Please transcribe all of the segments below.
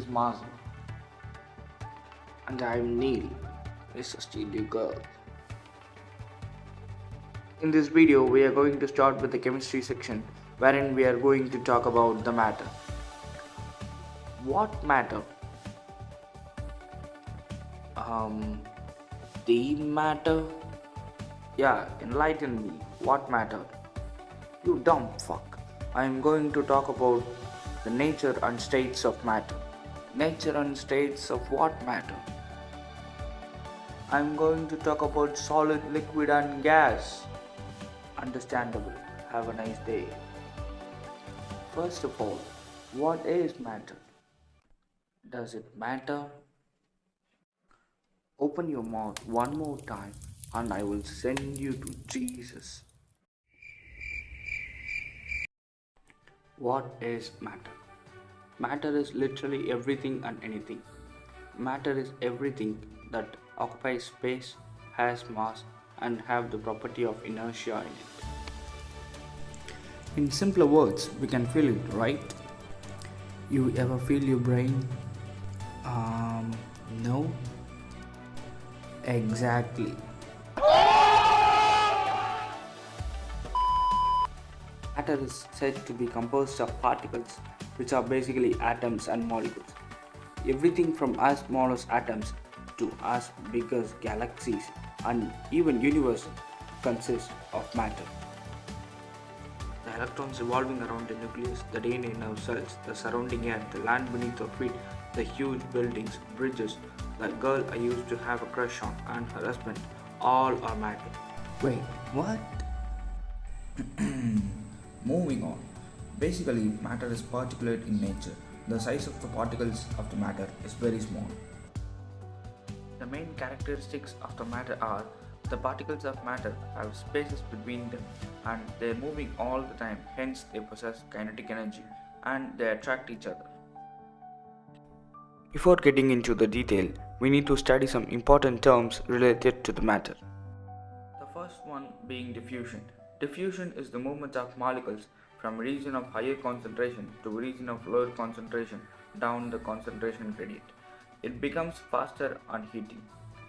is Mazel, and I am Neil, Mr. Studio Girl. In this video, we are going to start with the chemistry section, wherein we are going to talk about the matter. What matter? The matter? Yeah, enlighten me. What matter? You dumb fuck. I am going to talk about the nature and states of matter. Nature and states of what matter? I am going to talk about solid, liquid, and gas. Understandable. Have a nice day. First of all, what is matter? Does it matter? Open your mouth one more time and I will send you to Jesus. What is matter? Matter is literally everything and anything. Matter is everything that occupies space, has mass, and have the property of inertia in it. In simpler words, we can feel it, right? You ever feel your brain? No. Exactly. Matter is said to be composed of particles, which are basically atoms and molecules. Everything from as small as atoms to as big as galaxies and even universe consists of matter. The electrons revolving around the nucleus, the DNA nerve cells, the surrounding air, the land beneath our feet, the huge buildings, bridges, the girl I used to have a crush on, and her husband, all are matter. Wait, what? Moving on. Basically, matter is particulate in nature. The size of the particles of the matter is very small. The main characteristics of the matter are the particles of matter have spaces between them and they are moving all the time, hence they possess kinetic energy and they attract each other. Before getting into the detail, we need to study some important terms related to the matter. The first one being diffusion. Diffusion is the movement of molecules from a region of higher concentration to a region of lower concentration down the concentration gradient. It becomes faster on heating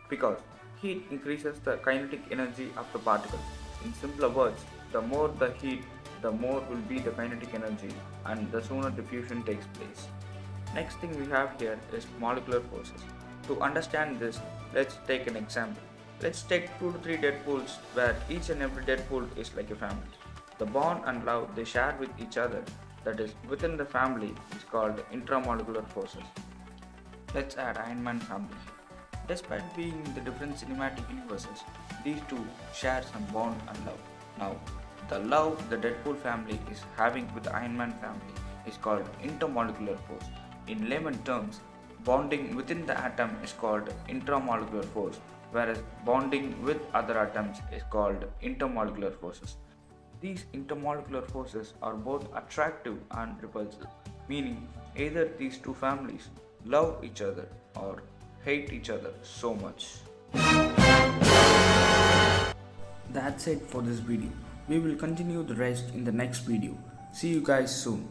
because heat increases the kinetic energy of the particles. In simpler words, the more the heat, the more will be the kinetic energy and the sooner diffusion takes place. Next thing we have here is molecular forces. To understand this, let's take an example. Let's take 2 to 3 dead pools where each and every dead pool is like a family. The bond and love they share with each other, that is within the family, is called intramolecular forces. Let's add Iron Man family. Despite being in the different cinematic universes, these two share some bond and love. Now, the love the Deadpool family is having with the Iron Man family is called intermolecular force. In layman terms, bonding within the atom is called intramolecular force, whereas bonding with other atoms is called intermolecular forces. These intermolecular forces are both attractive and repulsive, meaning either these two families love each other or hate each other so much. That's it for this video. We will continue the rest in the next video. See you guys soon.